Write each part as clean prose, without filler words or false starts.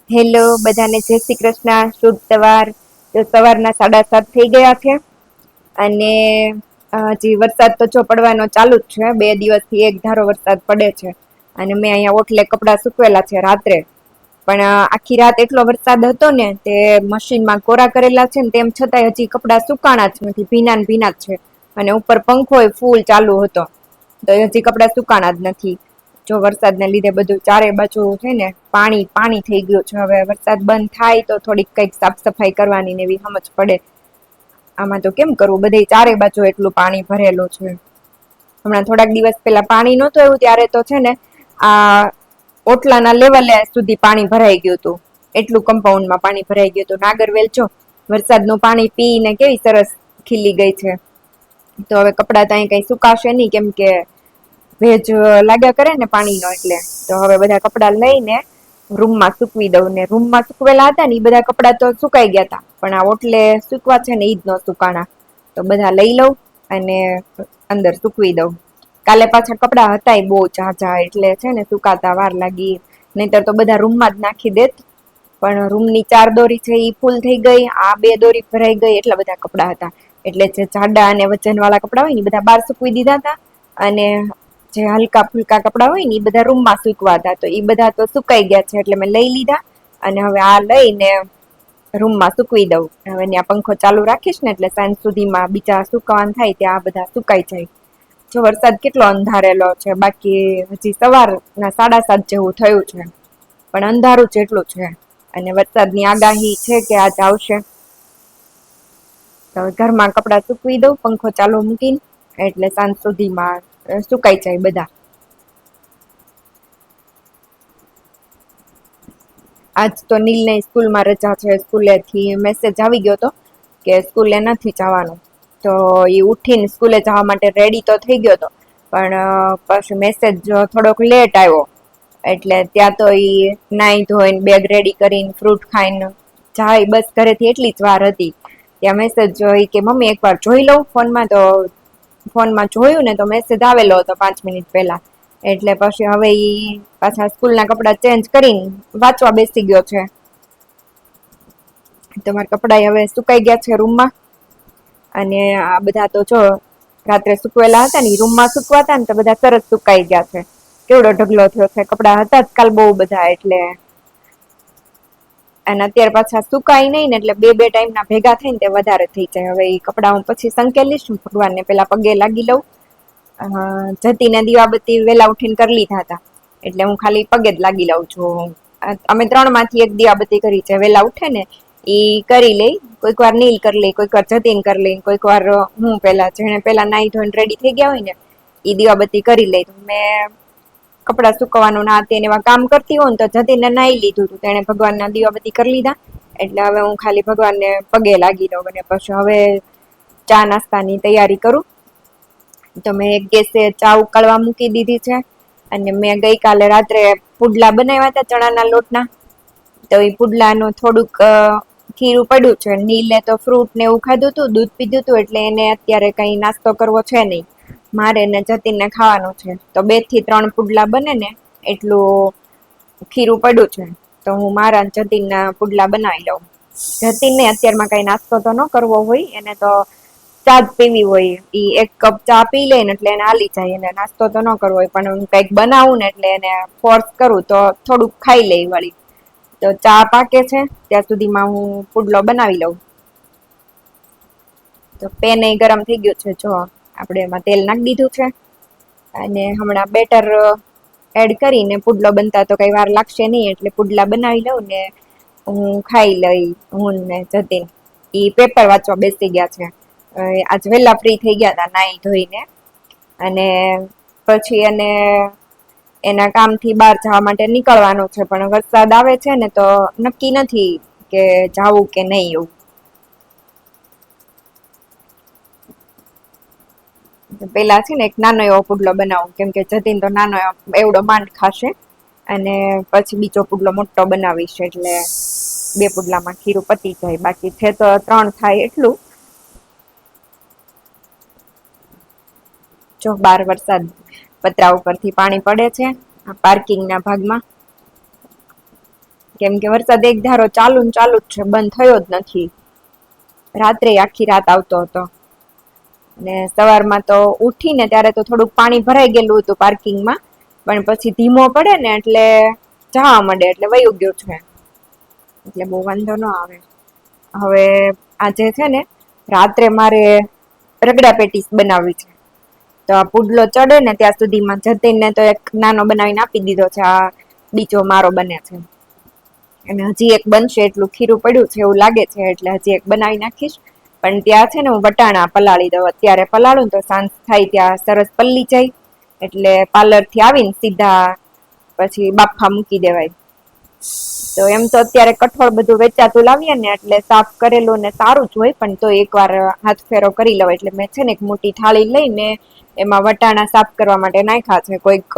Hello બધાને, જય શ્રી કૃષ્ણ, શુભ સવાર. તો સવારના 7:30 થઈ ગયા છે અને હજી વરસાદ તો જો પડવાનો ચાલુ જ છે. 2 દિવસથી એક ધારો વરસાદ પડે છે અને મેં અહીંયા ઓટલે કપડા સુકવેલા છે રાત્રે. પણ આખી રાત એટલો વરસાદ હતો ને તે મશીનમાં કોરા કરેલા છે ને તેમ છતાંય હજી કપડા સુકાણા જ નથી, ભીના ને ભીના જ છે. અને ઉપર પંખોય ફૂલ ચાલુ હતો તો હજી કપડા સુકાણા જ નથી. જો વરસાદને લીધે બધું ચારે બાજુ છે ને પાણી પાણી થઈ ગયું છે. હવે વરસાદ બંધ થાય તો થોડીક કઈક સાફ સફાઈ કરવાની ને એવી સમજ પડે. આમાં તો કેમ કરવું, બધે ચારે બાજુ એટલું પાણી ભરેલું છે. હમણાં થોડાક દિવસ પેલા પાણી નહોતું આવ્યું ત્યારે તો છે ને આ ઓટલાના લેવલે સુધી પાણી ભરાઈ ગયું હતું. એટલું કમ્પાઉન્ડમાં પાણી ભરાઈ ગયું હતું. નાગરવેલ જો વરસાદનું પાણી પીને કેવી સરસ ખીલી ગઈ છે. તો હવે કપડાં તો અહીં કઈ સુકાશે નહી, કેમ કે ભેજ લાગ્યા કરે ને પાણીનો, એટલે તો હવે બધા કપડા લઈને રૂમમાં સુકવી દઉં. ને રૂમમાં સુકવેલા હતા ને એ બધા કપડા તો સુકાઈ ગયા હતા, પણ આ ઓટલે સુકવા છે ને ઈજ ન સુકાણા. તો બધા લઈ લઉં અને અંદર સુકવી દઉં. કાલે પાછા કપડા હતા બહુ ઝાઝા, એટલે છે ને સુકાતા વાર લાગી. નહીતર તો બધા રૂમમાં જ નાખી દેત. પણ રૂમની 4 દોરી છે એ ફૂલ થઈ ગઈ, આ 2 દોરી ભરાઈ ગઈ, એટલા બધા કપડા હતા. એટલે જે જાડા અને વજન વાળા કપડા હોય ને બધા બહાર સુકવી દીધા હતા અને જે હલકા ફુલકા કપડા હોય ને એ બધા રૂમમાં સુકવા હતા. તો એ બધા તો સુકાઈ ગયા છે એટલે મેં લઈ લીધા અને હવે આ લઈને રૂમમાં સુકવી દઉં. હવે ત્યાં પંખો ચાલુ રાખીશ ને એટલે સાંજ સુધીમાં બીજા સુકવાન થાય ત્યાં આ બધા સુકાઈ જાય. જો વરસાદ કેટલો અંધારેલો છે, બાકી હજી સવારના 7:30 જેવું થયું છે પણ અંધારું જેટલું છે. અને વરસાદની આગાહી છે કે આજ આવશે. તો ઘરમાં કપડા સુકવી દઉં પંખો ચાલુ મૂકીને, એટલે સાંજ સુધીમાં સુકાઈ જાય બધા. આજ તો નીલને સ્કૂલમાં રજા છે. સ્કૂલેથી મેસેજ આવી ગયો હતો કે સ્કૂલે નથી જવાનું. તો એ ઉઠીને સ્કૂલે જવા માટે રેડી તો થઈ ગયો હતો, પણ પછી મેસેજ થોડોક લેટ આવ્યો. એટલે ત્યાં તો ઈ નાઈ ધોઈને બેગ રેડી કરીને ફ્રૂટ ખાઈને જાય. બસ ઘરેથી એટલી જ વાર હતી ત્યાં મેસેજ જોઈ કે મમ્મી એક વાર જોઈ લઉં ફોનમાં. તો ફોનમાં જોયું ને તો મેસેજ આવેલો હતો 5 મિનિટ પહેલા. એટલે પછી હવે ઈ પાછા સ્કૂલના કપડા ચેન્જ કરીને વાંચવા બેસી ગયો છે. તમારા કપડા હવે સુકાઈ ગયા છે રૂમમાં. અને આ બધા તો જો રાત્રે સુકવેલા હતા ને રૂમમાં સુકવાતા ને તો બધા સરસ સુકાઈ ગયા છે. કેવડો ઢગલો થયો છે. કપડા હતા જ કાલ બહુ બધા એટલે. અને અત્યારે પાછા સુકાય નહીં ને એટલે બે ટાઈમ ના ભેગા થઈ ને તે વધારે થઈ જાય. હવે એ કપડા હું પછી સંકેલીશ, ભગવાનને પેલા પગે લાગી લઉં. જતીને દીવાબત્તી વેલા ઉઠીને કરી લીધા હતા એટલે હું ખાલી પગે જ લાગી લઉં છું. અમે 3 માંથી એક દીવાબત્તી કરી છે. વેલા ઉઠે ને ઈ કરી લઈ. કોઈક વાર નીલ કરી લઈ, કોઈક વાર જતીન કરી લઈ, કોઈક વાર હું પેલા જેને પેલા નાઈ ધોઈને રેડી થઈ ગયા હોય ને ઈ દીવાબત્તી કરી લઈ. મેં કપડા સુકવવાનું ના તેને એવા કામ કરતી હોય ને તો જતીને નાઈ લીધું હતું. તેને ભગવાનના દીવાબત્તી કરી લીધા. એટલે હવે હું ખાલી ભગવાનને પગે લાગી લઉં અને પછી હવે ચા નાસ્તાની તૈયારી કરું. તો મેં એક ગેસે ચા ઉકાળવા મૂકી દીધી છે. અને મેં ગઈકાલે રાત્રે પુડલા બનાવ્યા હતા ચણાના લોટના. તો એ પુડલાનું થોડુંક ખીરું પડ્યું છે. નીલે તો ફ્રૂટ ને એવું ખાધું હતું, દૂધ પીધું હતું, એટલે એને અત્યારે કઈ નાસ્તો કરવો છે નહીં. મારે ને જતીનને ખાવાનું છે. તો 2 થી 3 પુડલા બને ને એટલું ખીરું પડ્યું છે. તો હું મારા જતીનના પુડલા બનાવી લઉં. જતીનને અત્યારમાં કઈ નાસ્તો તો ન કરવો હોય, એને તો ચા જ પીવી હોય. ઈ 1 કપ ચા પી લે ને એટલે એને હાલી જાય. એને નાસ્તો તો ન કરવો હોય, પણ હું કઈક બનાવું ને એટલે એને ફોર્સ કરું તો થોડુંક ખાઈ લઈ વળી. તો ચા પાકે છે ત્યાં સુધીમાં હું પુડલો બનાવી લઉં. તો પેન એ ગરમ થઈ ગયું છે. જો આપણે એમાં તેલ નાખી દીધું છે અને હમણાં બેટર એડ કરીને પુડલો બનતા તો કઈ વાર લાગશે નહી. એટલે પુડલા બનાવી લઉં ને હું ખાઈ લઈ, હું ને જતીન. ઈ પેપર વાંચવા બેસી ગયા છે. આજ વેલા ફ્રી થઈ ગયા તા નાઈ ધોઈને. અને પછી એને એના કામથી બહાર જવા માટે નીકળવાનું છે, પણ વરસાદ આવે છે ને તો નક્કી નથી કે જાવું કે નહીં એવું. પેલા છે ને એક નાનો એવો પુડલો બનાવું, કેમ કે જતીન તો નાનો એવડો માંડ ખાશે. અને પછી બીજો પુડલો મોટો બનાવીશ એટલે 2 પુડલામાં ખીરું પતી જાય. બાકી છે તો 3 થાય એટલું. જો બાર વરસાદ પતરા ઉપરથી પાણી પડે છે આ પાર્કિંગના ભાગમાં. કેમ કે વરસાદ એક ધારો ચાલુ ને ચાલુ જ છે, બંધ થયો જ નથી. રાત્રે આખી રાત આવતો હતો. ને સવારમાં તો ઉઠીને ત્યારે તો થોડુંક પાણી ભરાઈ ગયેલું હતું પાર્કિંગમાં, પણ પછી ધીમો પડે ને એટલે જવા મળે એટલે વયું ગયું છે, એટલે બહુ વાંધો ન આવે. હવે આજે છે ને રાત્રે મારે રગડા પેટીસ બનાવવી છે. તો આ પુડલો ચડે ને ત્યાં સુધીમાં જતીનને તો એક નાનો બનાવીને આપી દીધો છે. આ બીજો મારો બને છે. અને હજી એક બનશે, એટલું ખીરું પડ્યું છે એવું લાગે છે, એટલે હજી એક બનાવી નાખીશ. પણ ત્યાં છે ને હું વટાણા પલાળી દઉં. અત્યારે પલાળું તો સાંજ થાય ત્યાં સરસ પલ્લી જાય, એટલે પાર્લર થી આવીને સીધા પછી બાફા મૂકી દેવાય. તો એમ તો અત્યારે કઠોળ બધું વેચાતું લાવીએ ને એટલે સાફ કરેલું ને સારું જ હોય, પણ તો એક વાર હાથ ફેરો કરી લઉ. એટલે મેં છે ને એક મોટી થાળી લઈને એમાં વટાણા સાફ કરવા માટે નાખ્યા છે. કોઈક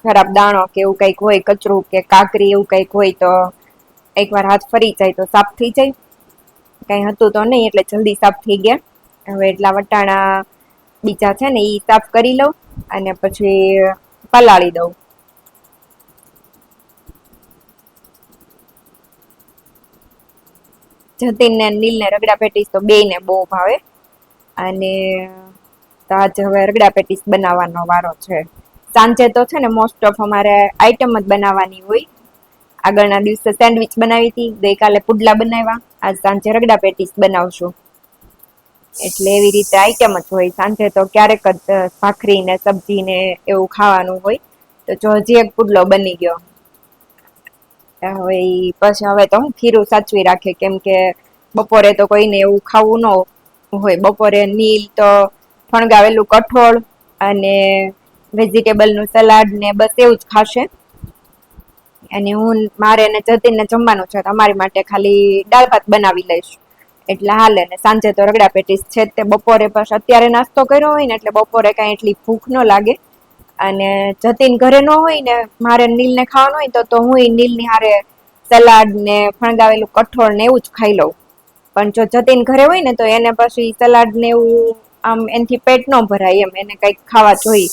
ખરાબ દાણો કે એવું કઈક હોય, કચરું કે કાકરી એવું કઈક હોય તો એક વાર હાથ ફરી જાય તો સાફ થઈ જાય. કઈ હતું તો નહી એટલે જલ્દી સાફ થઈ ગયા. હવે એટલા વટાણા બીજા છે ને ઈ સાફ કરી લઉં અને પછી પલાળી દઉં. જતીન ને નીલ ને રગડા પેટીસ તો બે ને બહુ ભાવે, અને તો આજે હવે રગડા પેટીસ બનાવવાનો વારો છે. સાંજે તો છે ને મોસ્ટ ઓફ અમારે આઈટમ જ બનાવવાની હોય. આગળના દિવસે સેન્ડવીચ બનાવી હતી, ગઈકાલે પુડલા બનાવ્યા, આજ સાંજે રગડા પેટીસ બનાવશું. એટલે એવી રીતે આઈટમ જ હોય. સાંજે તો ક્યારેક જ ભાખરી ને સબ્જી ને એવું ખાવાનું હોય. તો જો હજી એક પુડલો બની ગયો. હવે પછી હવે તો હું ખીરું સાચવી રાખે, કેમ કે બપોરે તો કોઈને એવું ખાવું ન હોય. બપોરે નીલ તો ફણગાવેલું કઠોળ અને વેજીિટેબલ નું સલાડ ને બસ એવું જ ખાશે. અને હું મારે એને જતીનને જમવાનું છે, તમારી માટે ખાલી દાળ ભાત બનાવી લઈશ એટલે હાલે. ને સાંજે તો રગડા પેટીસ છે તે. બપોરે બસ અત્યારે નાસ્તો કર્યો હોય ને એટલે બપોરે કઈ એટલી ભૂખ ન લાગે. અને જતીન ઘરે ન હોય ને મારે નીલ ને ખાવાનું હોય તો હું નીલ ની હારે સલાડ ને ફણગાવેલું કઠોળ ને એવું જ ખાઈ લઉં. પણ જો જતીન ઘરે હોય ને તો એને પછી સલાડ ને એવું આમ એનાથી પેટ ન ભરાય એમ, એને કઈક ખાવા જોઈ.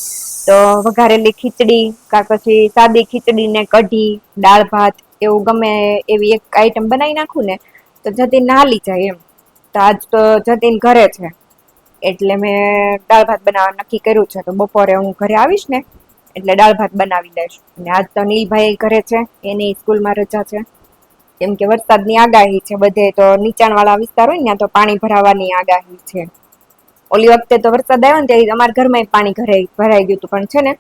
તો વઘારેલી ખીચડી કા પછી સાદી ખીચડી ને કઢી, દાળ ભાત એવું ગમે એવી એક આઈટમ બનાવી નાખું ને તો જતીન ને હાલી જાય એમ. તો આજ તો જતીન ઘરે છે એટલે મેં દાળ ભાત બનાવવા નક્કી કર્યું છે. તો બપોરે હું ઘરે આવીશ ને એટલે દાળ ભાત બનાવી લઈશ. અને આજ તો નીલભાઈ ઘરે છે, એની સ્કૂલમાં રજા છે. કેમ કે વરસાદની આગાહી છે બધે, તો નીચાણ વાળા વિસ્તાર હોય ને ત્યાં તો પાણી ભરાવાની આગાહી છે. ઓલી વખતે તો વરસાદ આવ્યો ને ત્યારે અમારા ઘરમાં પાણી ભરાઈ ગયું હતું. પણ છે ને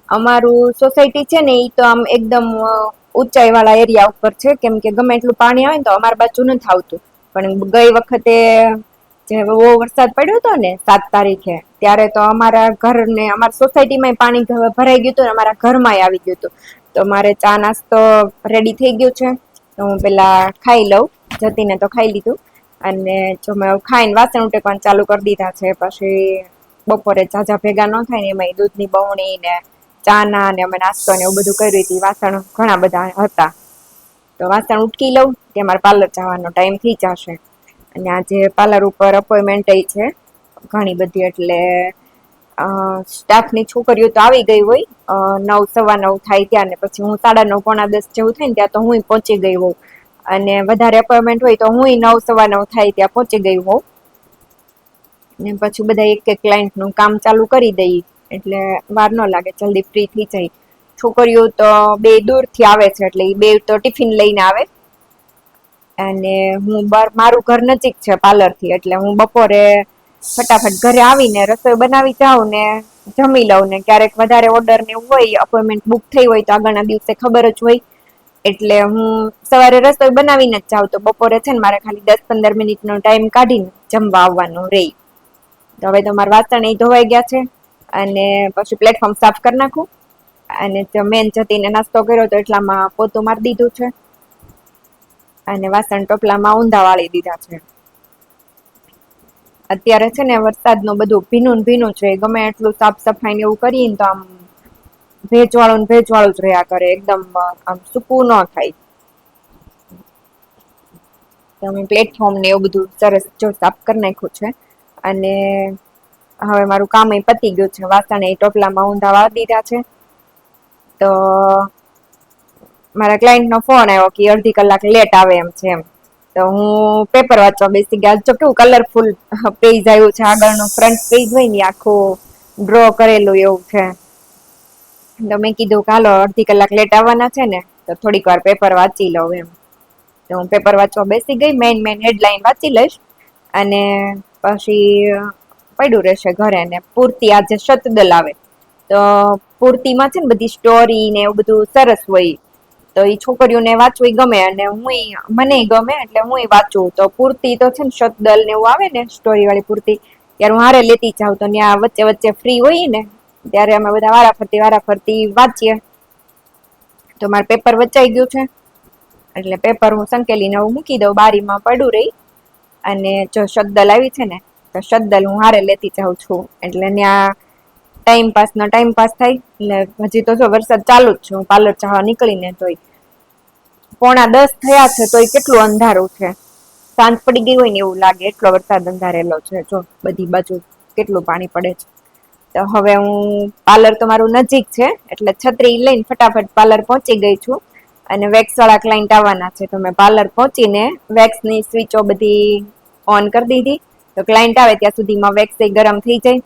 અમારું સોસાયટી છે ને ઈ તો આમ એકદમ ઊંચાઈ વાળા એરિયા ઉપર છે, કેમ કે ગમે એટલું પાણી આવે ને તો અમારી બાજુ નથી આવતું. પણ ગઈ વખતે જે બહુ વરસાદ પડ્યો હતો ને 7 તારીખે, ત્યારે તો અમારા ઘર ને અમારા સોસાયટીમાં પાણી ભરાઈ ગયું હતું ને અમારા ઘરમાં આવી ગયું હતું. તો મારે ચા નાસ્તો રેડી થઈ ગયો છે, તો હું પેલા ખાઈ લઉં. જતીને તો ખાઈ લીધું. અને જો મેં ખાઈને વાસણ ઉટકવાનું ચાલુ કરી દીધા છે. પછી બપોરે ઝાઝા ભેગા ન થાય ને એમાં દૂધની બરણી ને ચા ના ને અમે નાસ્તો ને એવું બધું કર્યું હતું. વાસણ ઘણા બધા હતા તો વાસણ ઉટકી લઉં કે મારે પાર્લર જવાનો ટાઈમ થઈ જશે. અને આજે પાર્લર ઉપર અપોઈન્ટમેન્ટ છે ઘણી બધી, એટલે સ્ટાફ ની છોકરીઓ તો આવી ગઈ હોય 9, 9:15 થાય ત્યાં, ને પછી હું 9:30, પોણા 10 જેવું થાય ને ત્યાં તો હું પહોંચી ગઈ હોઉં. અને વધારે અપોઇન્ટમેન્ટ હોય તો હું 9, 9:15 થાય ત્યાં પહોંચી ગઈ હોઉં. ને પછી બધા એક એક ક્લાયન્ટ નું કામ ચાલુ કરી દઈ એટલે વાર ન લાગે, જલ્દી ફ્રી થઈ જાય. છોકરીઓ તો બે દૂર થી આવે છે એટલે બે તો ટિફિન લઈને આવે. અને હું મારું ઘર નજીક છે પાર્લર થી, એટલે હું બપોરે ફટાફટ ઘરે આવીને રસોઈ બનાવી જાઉં ને જમી લઉં. ને ક્યારેક વધારે ઓર્ડર ને એવું હોય, અપોઇન્ટમેન્ટ બુક થઈ હોય તો આગળના દિવસે ખબર જ હોય, એટલે હું સવારે રસોઈ બનાવીને જ જાઉં. તો બપોરે છે ને મારે ખાલી 10-15 મિનિટનો ટાઈમ કાઢીને જમવા આવવાનું રહી. તો હવે તો મારા વાસણ એ ધોવાઈ ગયા છે અને પછી પ્લેટફોર્મ સાફ કરી નાખું. અને મેન જતીને નાસ્તો કર્યો તો એટલામાં પોતું મારી દીધું છે અને વાસણ ટોપલામાં ઊંધા વાળી દીધા છે. અત્યારે છે ને વરસાદનું બધું ભીનું ભીનું છે, ગમે એટલું સાફ સફાઈ ને એવું કરીને તો આમ ભેજવાળું જ રહ્યા કરે, એકદમ આમ સૂકવું ન થાય. તમે પ્લેટફોર્મ ને એવું બધું સરસ જો સાફ કરી નાખ્યું છે. અને હવે મારું કામ એ પતી ગયું છે, વાસણ એ ટોપલામાં ઊંધા વાળી દીધા છે. તો મારા ક્લાયન્ટનો ફોન આવ્યો કે અડધી કલાક લેટ આવે એમ છે એમ. તો હું પેપર વાંચવા બેસી ગયા. જો કેવું કલરફુલ પેજ આવ્યું છે, આગળનું ફ્રન્ટ પેજ હોય ને આખું ડ્રો કરેલું એવું છે. તો મેં કીધું કે હાલો અડધી કલાક લેટ આવવાના છે ને, તો થોડીક વાર પેપર વાંચી લઉં એમ. તો હું પેપર વાંચવા બેસી ગઈ. મેઇન હેડલાઈન વાંચી લઈશ અને પછી પડ્યું રહેશે ઘરે. ને પૂર્તિ આજે શતદલ આવે તો પૂર્તિમાં છે ને બધી સ્ટોરી ને એવું બધું સરસ હોય. તો એ છોકરીઓને વાંચવું ગમે અને મને ગમે એટલે હું વાંચું. તો પૂર્તિ તો છે ને શતદલ ને એવું આવે ને સ્ટોરી વાળી પૂર્તિ, ત્યારે હું હારે લેતી જાઉં. તો ત્યાં વચ્ચે વચ્ચે ફ્રી હોય ને ત્યારે અમે બધા વારાફરતી વાંચીએ. તો મારે પેપર વચાઈ ગયું છે એટલે પેપર હું સંકેલીને હું મૂકી દઉં, બારીમાં પડું રહી. અને જો શતદલ આવી છે ને તો શતદલ હું હારે લેતી જાઉં છું. એટલે ત્યાં ટાઈમ પાસ થાય. એટલે હજી તો જો વરસાદ ચાલુ જ છે, હું પાર્લર જવા નીકળીને તોય 9:45 થયા છે તોય કેટલું અંધારું છે. સાંજ પડી ગઈ હોય ને એવું લાગે, એટલો વરસાદ અંધારેલો છે. જો બધી બાજુ કેટલું પાણી પડે છે. તો હવે હું પાર્લર તો મારું નજીક છે એટલે છત્રી લઈને ફટાફટ પાર્લર પહોંચી ગઈ છું. અને વેક્સ વાળા ક્લાયન્ટ આવવાના છે, તો મેં પાર્લર પહોંચીને વેક્સની સ્વીચો બધી ઓન કરી દીધી. તો ક્લાયન્ટ આવે ત્યાં સુધીમાં વેક્સ ગરમ થઈ જાય.